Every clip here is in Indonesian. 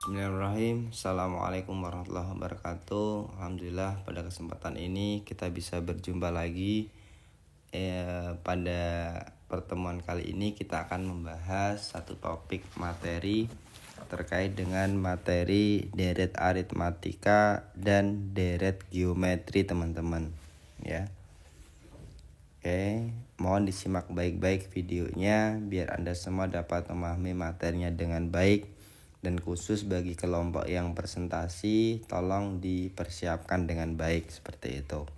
Bismillahirrahmanirrahim. Assalamualaikum warahmatullahi wabarakatuh. Alhamdulillah pada kesempatan ini kita bisa berjumpa lagi. Pada pertemuan kali ini kita akan membahas satu topik materi terkait dengan materi deret aritmatika dan deret geometri, teman-teman. Ya. Oke, mohon disimak baik-baik videonya biar Anda semua dapat memahami materinya dengan baik. Dan khusus bagi kelompok yang presentasi, tolong dipersiapkan dengan baik seperti itu.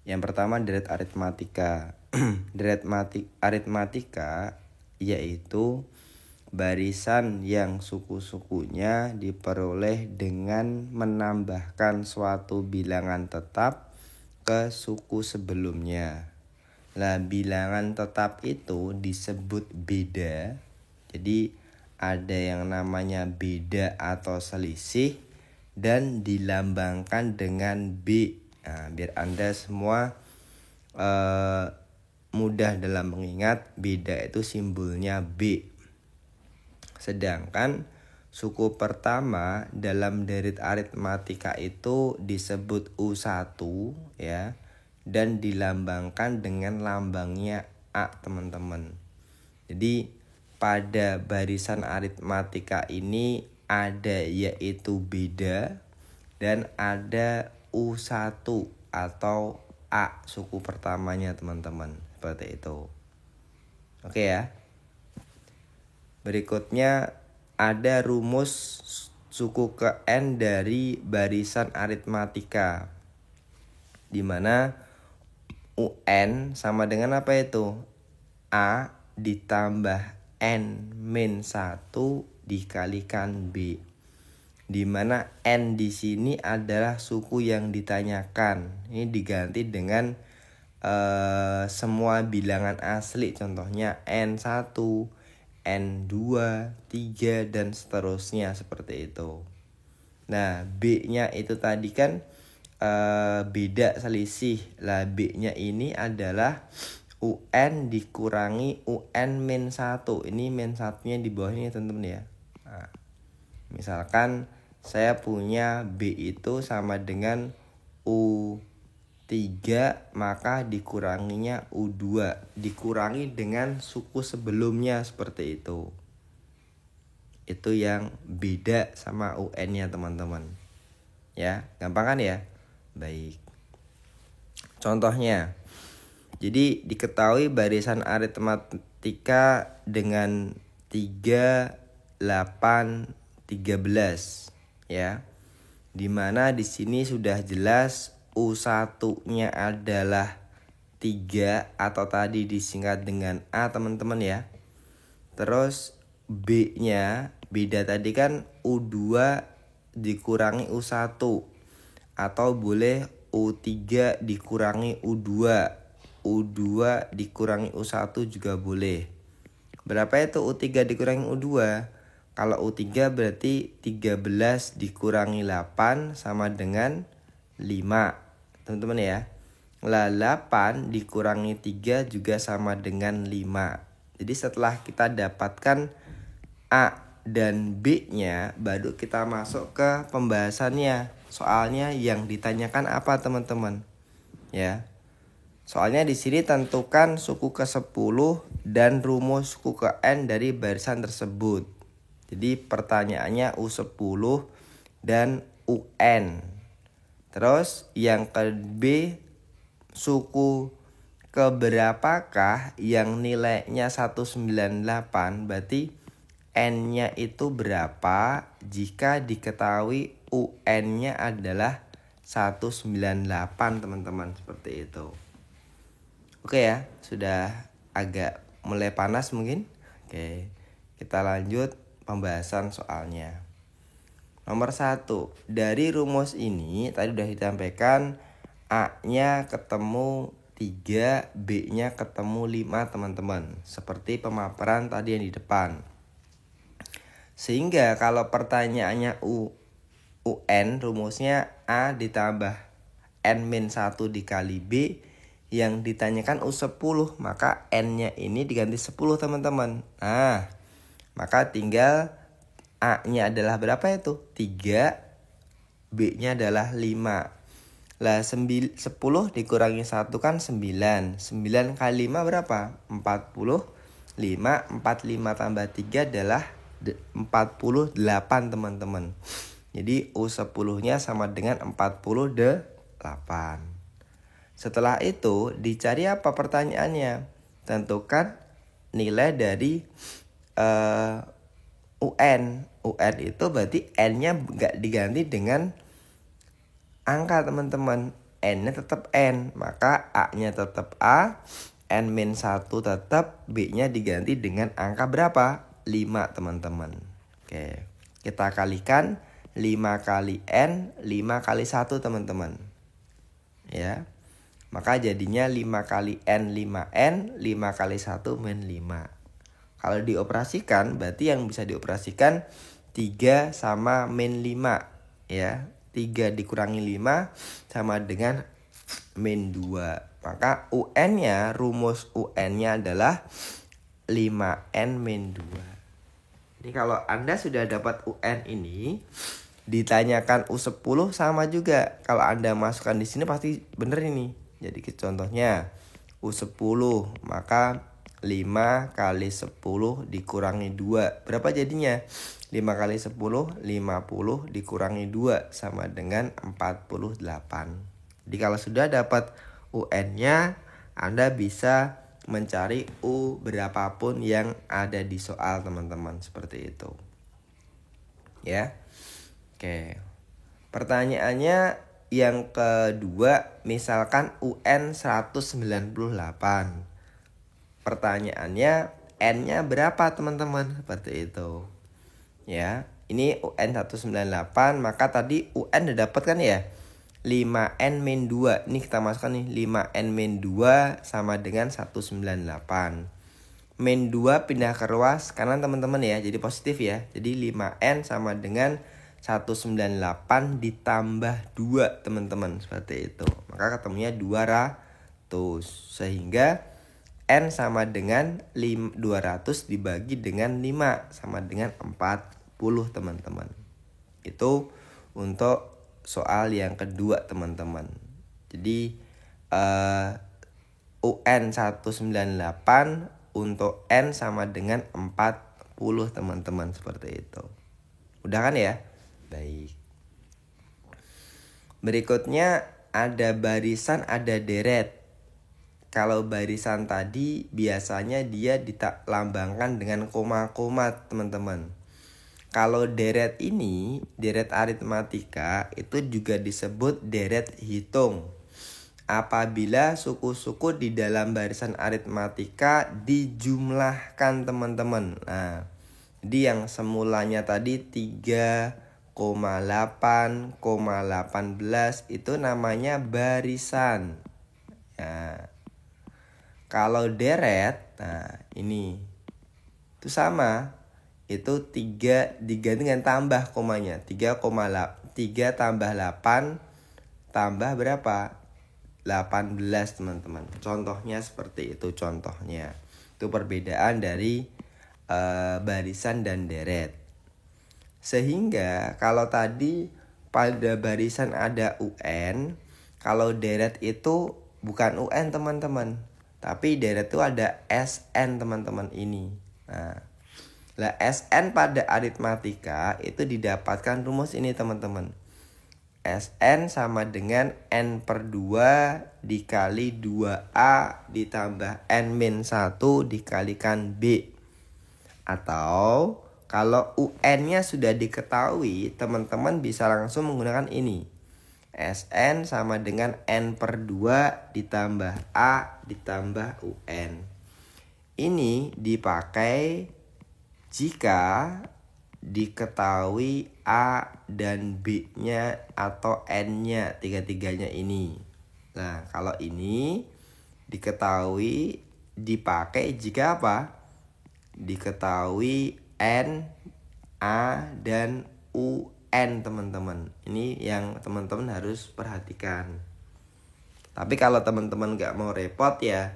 Yang pertama, deret aritmatika. Deret aritmatika yaitu barisan yang suku-sukunya diperoleh dengan menambahkan suatu bilangan tetap ke suku sebelumnya. Nah, bilangan tetap itu disebut beda. Jadi ada yang namanya beda atau selisih dan dilambangkan dengan B. Nah, biar Anda semua mudah dalam mengingat, beda itu simbolnya B. Sedangkan suku pertama dalam deret aritmatika itu disebut U1 ya, dan dilambangkan dengan lambangnya A, teman-teman. Jadi pada barisan aritmatika ini ada yaitu beda dan ada U1 atau A suku pertamanya, teman-teman. Seperti itu. Oke ya. Berikutnya ada rumus suku ke N dari barisan aritmatika, di mana UN sama dengan apa itu? A ditambah N-1 dikalikan B, di mana N di sini adalah suku yang ditanyakan. Ini diganti dengan semua bilangan asli, contohnya N1, N2, 3 dan seterusnya seperti itu. Nah, B-nya itu tadi kan beda selisih. Lah, B-nya ini adalah UN dikurangi UN-1. Ini min 1-nya di bawahnya, teman-teman ya. Nah, misalkan saya punya B itu sama dengan U3, maka dikuranginya U2, dikurangi dengan suku sebelumnya seperti itu. Itu yang beda sama UN-nya, teman-teman. Ya, gampang kan ya? Baik. Contohnya, jadi diketahui barisan aritmatika dengan 3, 8, 13 ya. Dimana di sini sudah jelas U1-nya adalah 3 atau tadi disingkat dengan A, teman-teman ya. Terus B-nya beda tadi kan U2 dikurangi U1, atau boleh U3 dikurangi U2, U2 dikurangi U1 juga boleh. Berapa itu U3 dikurangi U2? Kalau U3 berarti 13 dikurangi 8 sama dengan 5, teman-teman ya. Lah 8 dikurangi 3 juga sama dengan 5. Jadi setelah kita dapatkan A dan B-nya, baru kita masuk ke pembahasannya. Soalnya yang ditanyakan apa, teman-teman? Ya. Soalnya di sini tentukan suku ke-10 dan rumus suku ke N dari barisan tersebut. Jadi pertanyaannya U10 dan UN. Terus yang ke B, suku keberapakah yang nilainya 198, berarti N-nya itu berapa jika diketahui UN-nya adalah 198, teman-teman, seperti itu. Oke ya, sudah agak mulai panas mungkin. Oke, kita lanjut pembahasan soalnya. Nomor 1, dari rumus ini tadi sudah disampaikan A-nya ketemu 3, B-nya ketemu 5, teman-teman. Seperti pemaparan tadi yang di depan. Sehingga kalau pertanyaannya UN, rumusnya A ditambah N-1 dikali B, yang ditanyakan U10, maka N-nya ini diganti 10, teman-teman. Nah, maka tinggal A-nya adalah berapa itu? 3, B-nya adalah 5. Lah 10 dikurangi 1 kan 9. 9 kali 5 berapa? 45. 45 tambah 3 adalah 48 teman-teman. Jadi U10-nya sama dengan 48. Setelah itu dicari apa pertanyaannya? Tentukan nilai dari UN. UN itu berarti N-nya nggak diganti dengan angka teman-teman. N-nya tetap N, maka A-nya tetap A, N-1 tetap, B-nya diganti dengan angka berapa? 5 teman-teman. Oke, kita kalikan 5 kali N, 5 kali 1 teman-teman. Ya, maka jadinya 5 kali N, 5N, 5 kali 1 min 5. Kalau dioperasikan, berarti yang bisa dioperasikan 3 sama min 5. Ya, 3 dikurangi 5 sama dengan min 2. Maka UN-nya, rumus UN-nya adalah 5N min 2. Jadi kalau Anda sudah dapat UN ini, ditanyakan U10 sama juga. Kalau Anda masukkan di sini pasti benar ini. Jadi contohnya U10, maka 5 kali 10 dikurangi 2. Berapa jadinya? 5 kali 10, 50 dikurangi 2 sama dengan 48. Jadi kalau sudah dapat UN-nya, Anda bisa mencari U berapapun yang ada di soal teman-teman. Seperti itu. Ya. Oke. Pertanyaannya yang kedua, misalkan UN 198. Pertanyaannya N-nya berapa teman-teman? Seperti itu. Ya, ini UN 198, maka tadi UN udah dapat kan ya? 5N min 2. Ini kita masukkan nih, 5N min 2 sama dengan 198. Min 2 pindah ke ruas kanan teman-teman ya, jadi positif ya. Jadi 5N sama dengan 198 ditambah 2 teman-teman, seperti itu. Maka ketemunya 200. Sehingga N sama dengan 200 dibagi dengan 5 sama dengan 40 teman-teman. Itu untuk soal yang kedua teman-teman. Jadi UN 198 untuk N sama dengan 40 teman-teman, seperti itu. Udah kan ya? Baik. Berikutnya ada barisan, ada deret. Kalau barisan tadi biasanya dia dilambangkan dengan koma-koma teman-teman. Kalau deret ini, deret aritmatika itu juga disebut deret hitung. Apabila suku-suku di dalam barisan aritmatika dijumlahkan teman-teman. Nah, jadi yang semulanya tadi 3,8,18 itu namanya barisan. Nah, kalau deret, nah ini itu sama. Itu 3 diganti dengan tambah komanya. 3 tambah 8 tambah berapa? 18 teman-teman. Contohnya seperti itu contohnya. Itu perbedaan dari barisan dan deret. Sehingga kalau tadi pada barisan ada UN, kalau deret itu bukan UN teman-teman, tapi deret itu ada SN teman-teman ini. Nah, lah SN pada aritmatika itu didapatkan rumus ini teman-teman. SN sama dengan N per 2 dikali 2A ditambah N-1 dikalikan B. Atau kalau UN-nya sudah diketahui, teman-teman bisa langsung menggunakan ini. SN sama dengan N per 2 ditambah A ditambah UN. Ini dipakai jika diketahui A dan B-nya atau N-nya, tiga-tiganya ini. Nah, kalau ini diketahui dipakai jika apa? Diketahui N, A, dan UN teman-teman. Ini yang teman-teman harus perhatikan. Tapi kalau teman-teman gak mau repot ya,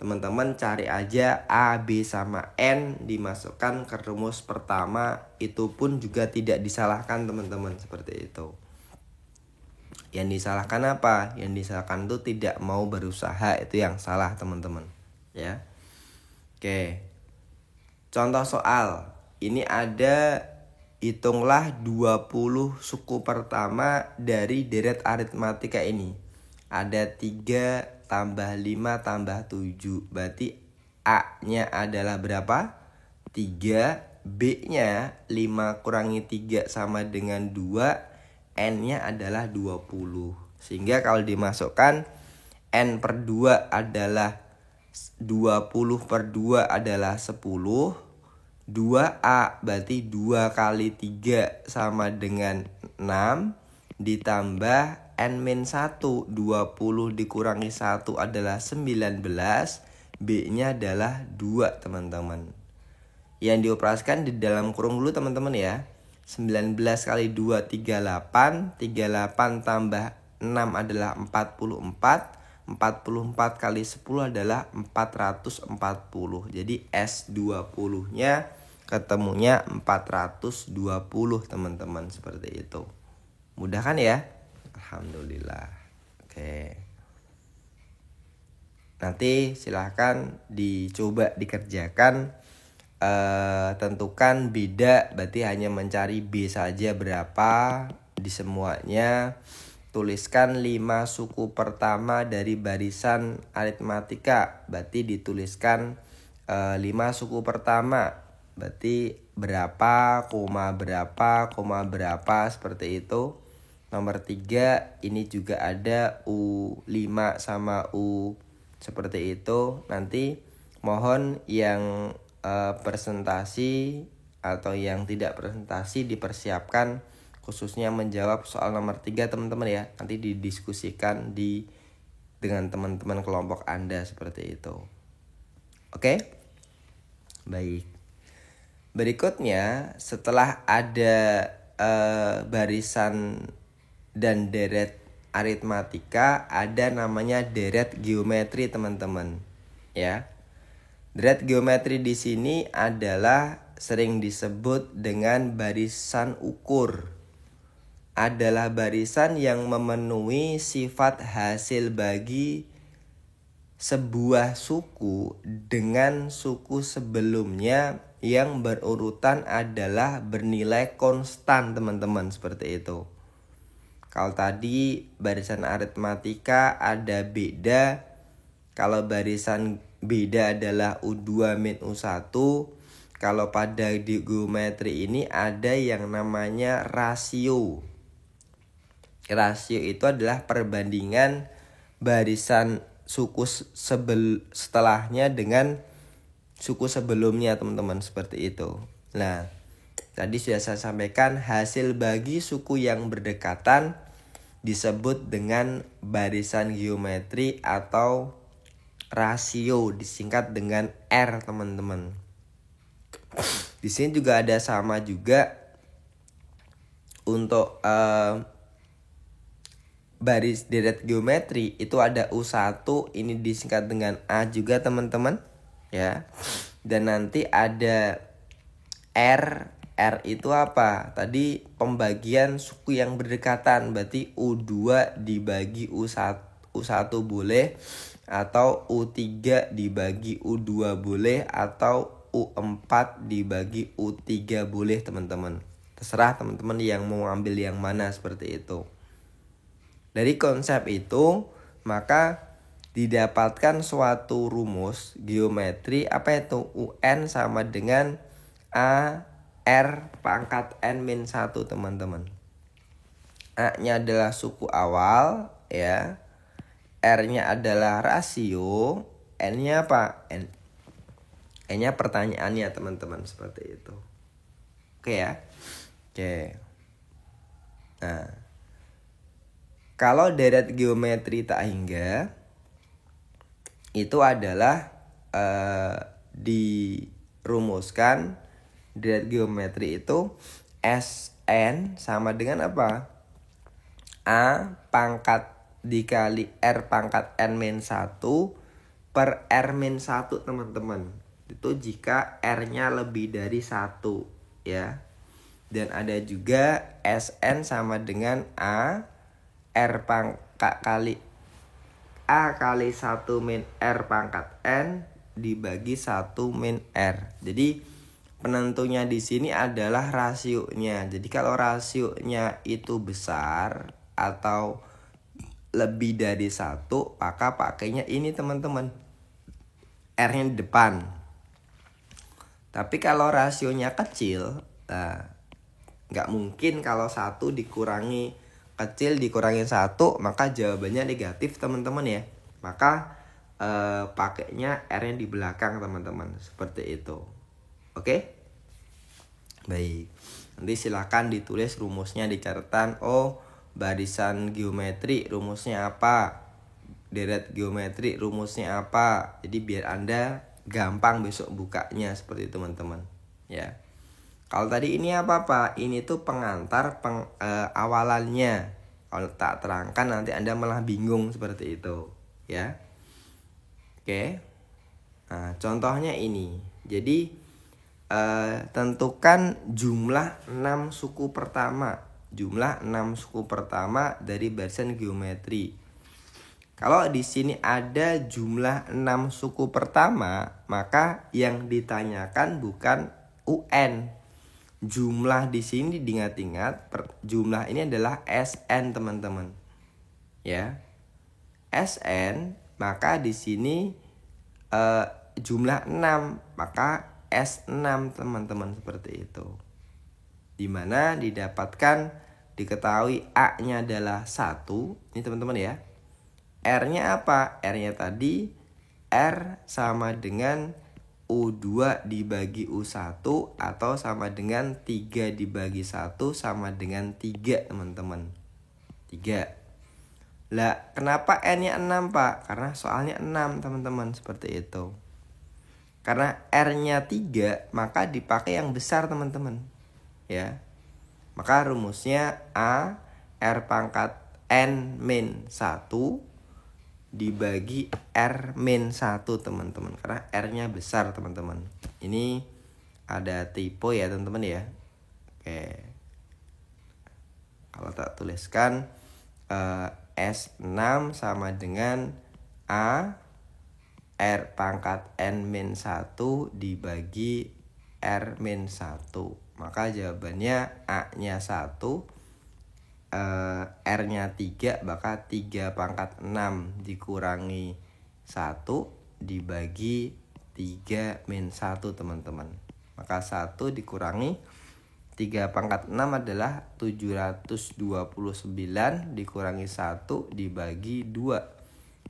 teman-teman cari aja A, B, sama N dimasukkan ke rumus pertama. Itu pun juga tidak disalahkan teman-teman, seperti itu. Yang disalahkan apa? Yang disalahkan itu tidak mau berusaha, itu yang salah teman-teman ya. Oke, contoh soal. Ini ada, hitunglah 20 suku pertama dari deret aritmatika ini. Ada 3 tambah 5 tambah 7. Berarti A-nya adalah berapa? 3. B-nya 5 kurangi 3 sama dengan 2. N-nya adalah 20. Sehingga kalau dimasukkan, N per 2 adalah 20 per 2 adalah 10. 2A berarti 2 kali 3 sama dengan 6. Ditambah N-1, 20 dikurangi 1 adalah 19. B-nya adalah 2 teman-teman. Yang dioperasikan di dalam kurung dulu teman-teman ya. 19 kali 2 38. 38 tambah 6 adalah 44. 44 kali 10 adalah 440. Jadi S20 nya ketemunya 420 teman-teman, seperti itu. Mudah kan ya? Alhamdulillah. Oke. Nanti silahkan dicoba dikerjakan. Tentukan beda, berarti hanya mencari B saja berapa di semuanya. Tuliskan 5 suku pertama dari barisan aritmatika. Berarti dituliskan 5 suku pertama. Berarti berapa, koma berapa, seperti itu. Nomor 3 ini juga ada U5 sama U, seperti itu. Nanti mohon yang presentasi atau yang tidak presentasi dipersiapkan, khususnya menjawab soal nomor 3 teman-teman ya. Nanti didiskusikan dengan teman-teman kelompok Anda, seperti itu. Oke? Baik. Berikutnya, setelah ada barisan dan deret aritmatika, ada namanya deret geometri teman-teman ya. Deret geometri di sini adalah sering disebut dengan barisan ukur. Adalah barisan yang memenuhi sifat hasil bagi sebuah suku dengan suku sebelumnya yang berurutan adalah bernilai konstan teman-teman, seperti itu. Kalau tadi barisan aritmatika ada beda. Kalau barisan beda adalah U2 min U1. Kalau pada di geometri ini ada yang namanya rasio. Rasio itu adalah perbandingan barisan suku setelahnya dengan suku sebelumnya teman-teman, seperti itu. Nah, tadi sudah saya sampaikan hasil bagi suku yang berdekatan disebut dengan barisan geometri atau rasio, disingkat dengan R teman-teman. Di sini juga ada sama juga untuk baris deret geometri itu ada U1, ini disingkat dengan A juga teman-teman ya. Dan nanti ada R. R itu apa? Tadi pembagian suku yang berdekatan, berarti U2 dibagi U1 boleh, atau U3 dibagi U2 boleh, atau U4 dibagi U3 boleh teman-teman. Terserah teman-teman yang mau ambil yang mana, seperti itu. Dari konsep itu, maka didapatkan suatu rumus geometri, apa itu? UN sama dengan A R pangkat N-1 teman-teman. A-nya adalah suku awal ya. R-nya adalah rasio. N-nya apa? N-nya pertanyaannya teman-teman, seperti itu. Oke ya. Oke. Nah, kalau deret geometri tak hingga itu adalah dirumuskan deret geometri itu Sn sama dengan apa? A pangkat dikali R pangkat N-1 per R-1 teman-teman. Itu jika R-nya lebih dari 1 ya. Dan ada juga Sn sama dengan A R pangkat kali A kali 1 min R pangkat N dibagi 1 min R. Jadi penentunya di sini adalah rasionya. Jadi kalau rasionya itu besar atau lebih dari 1, maka pakainya ini teman-teman, R-nya di depan. Tapi kalau rasionya kecil, nah, nggak mungkin kalau 1 dikurangi kecil dikurangi 1, maka jawabannya negatif teman-teman ya. Maka pakainya R-nya di belakang teman-teman, seperti itu. Oke? Baik. Nanti silakan ditulis rumusnya di catatan. Barisan geometri rumusnya apa? Deret geometri rumusnya apa? Jadi biar Anda gampang besok bukanya, seperti itu teman-teman. Ya. Kalau tadi ini apa Pak? Ini tuh pengantar awalannya. Kalau tak terangkan nanti Anda malah bingung, seperti itu, ya. Oke. Nah, contohnya ini. Jadi tentukan jumlah 6 suku pertama. Jumlah 6 suku pertama dari barisan geometri. Kalau di sini ada jumlah 6 suku pertama, maka yang ditanyakan bukan UN. Jumlah di sini diingat-ingat, jumlah ini adalah Sn teman-teman. Ya. Sn, maka di sini jumlah 6, maka S6 teman-teman, seperti itu. Dimana diketahui A-nya adalah 1. Ini teman-teman ya. R-nya apa? R-nya tadi R sama dengan U2 dibagi U1 atau sama dengan 3 dibagi 1 sama dengan 3 teman-teman. 3. Lah, kenapa N-nya 6 Pak? Karena soalnya 6 teman-teman, seperti itu. Karena R-nya 3, maka dipakai yang besar teman-teman. Ya. Maka rumusnya A R pangkat N min 1 dibagi R min 1 teman-teman. Karena R-nya besar teman-teman. Ini ada typo ya teman-teman ya. Oke. Kalau tak tuliskan S6 sama dengan A R pangkat N min 1 dibagi R min 1. Maka jawabannya A-nya 1, R-nya 3, maka 3 pangkat 6 dikurangi 1 dibagi 3 min 1 teman-teman. Maka 1 dikurangi 3 pangkat 6 adalah 729 dikurangi 1 dibagi 2.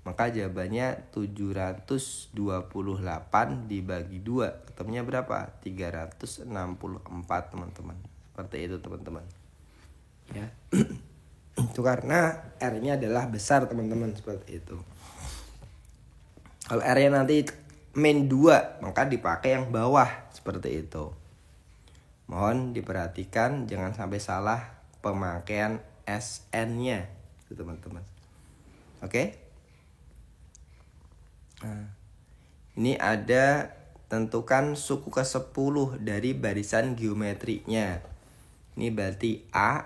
Maka jawabannya 728 dibagi 2. Ketemunya berapa? 364 teman-teman. Seperti itu teman-teman. Ya. Itu karena R-nya adalah besar teman-teman, seperti itu. Kalau R-nya nanti min 2, maka dipakai yang bawah, seperti itu. Mohon diperhatikan jangan sampai salah pemakaian SN-nya, teman-teman. Oke? Nah, ini ada tentukan suku ke-10 dari barisan geometrinya. Ini berarti A,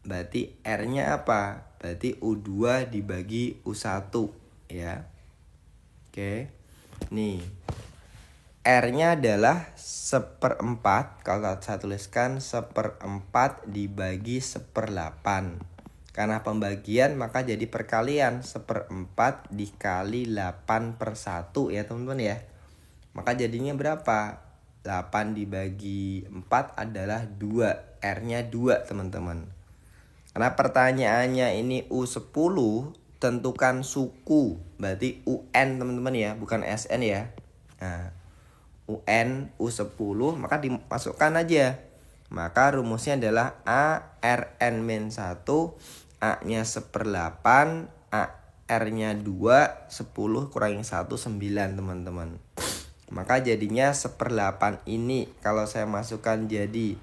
berarti R-nya apa? Berarti U2 dibagi U1 ya. Oke. Nih. R-nya adalah 1/4. Kalau saya tuliskan 1/4 dibagi 1/8. Karena pembagian maka jadi perkalian 1/4 dikali 8/1 ya teman-teman ya. Maka jadinya berapa? 8 dibagi 4 adalah 2. R-nya 2 teman-teman. Karena pertanyaannya ini U10, tentukan suku. Berarti UN teman-teman ya, bukan SN ya. Nah, UN U10 maka dimasukkan aja. Maka rumusnya adalah A Rn-1, A-nya 1/8, R-nya 2, 10 kurangi 1, 9 teman-teman. Maka jadinya 1/8 ini kalau saya masukkan jadi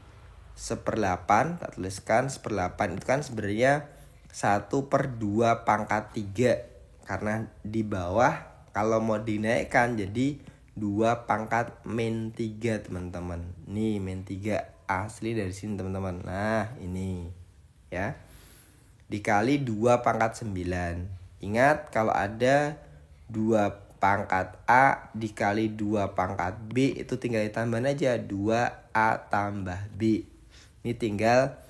1/8, tak tuliskan 1/8 itu kan sebenarnya 1/2 pangkat 3. Karena di bawah Kalau mau dinaikkan jadi 2 pangkat min 3 teman-teman. Nih min 3 asli dari sini teman-teman. Nah ini ya. Dikali 2 pangkat 9. Ingat kalau ada 2 pangkat A dikali 2 pangkat B itu tinggal ditambahin aja 2A tambah B. Ini tinggal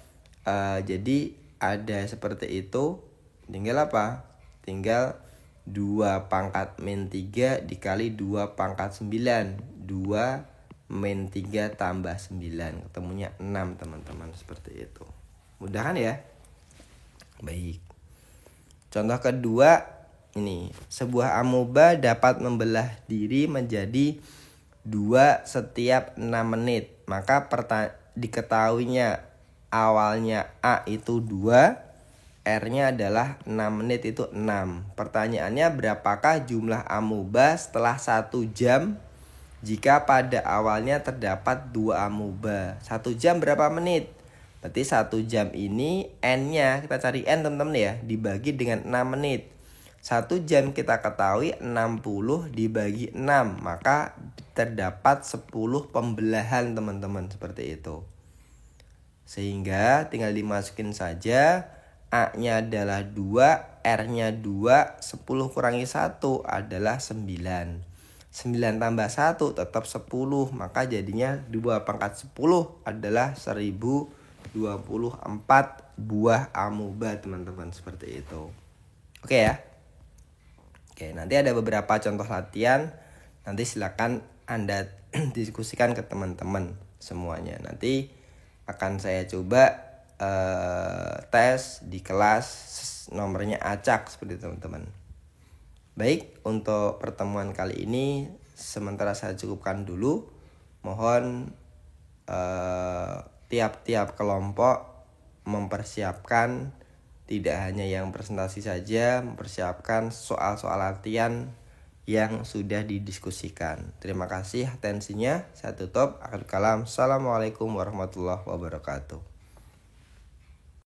jadi ada seperti itu. Tinggal apa? Tinggal 2 pangkat min 3 dikali 2 pangkat 9. 2 min 3 tambah 9. Ketemunya 6 teman-teman. Seperti itu. Mudah kan ya? Baik. Contoh kedua ini. Sebuah amoeba dapat membelah diri menjadi 2 setiap 6 menit. Maka diketahuinya awalnya A itu 2. R-nya adalah 6 menit itu 6. Pertanyaannya berapakah jumlah amoeba setelah 1 jam jika pada awalnya terdapat 2 amoeba. 1 jam berapa menit? Berarti 1 jam ini N-nya, kita cari N teman-teman ya, dibagi dengan 6 menit. 1 jam kita ketahui 60 dibagi 6. Maka terdapat 10 pembelahan teman-teman, seperti itu. Sehingga tinggal dimasukin saja. A-nya adalah 2, R-nya 2, 10 kurangi 1 adalah 9. 9 tambah 1 tetap 10, maka jadinya 2 pangkat 10 adalah 1024 buah amoeba teman-teman, seperti itu. Oke ya. Oke, nanti ada beberapa contoh latihan. Nanti silakan Anda diskusikan ke teman-teman semuanya. Nanti akan saya coba tes di kelas, nomornya acak seperti itu teman-teman. Baik, untuk pertemuan kali ini sementara saya cukupkan dulu. Mohon tiap-tiap kelompok mempersiapkan tidak hanya yang presentasi saja, mempersiapkan soal-soal latihan yang sudah didiskusikan. Terima kasih atensinya. Saya tutup. Akhir kalam. Assalamualaikum warahmatullahi wabarakatuh.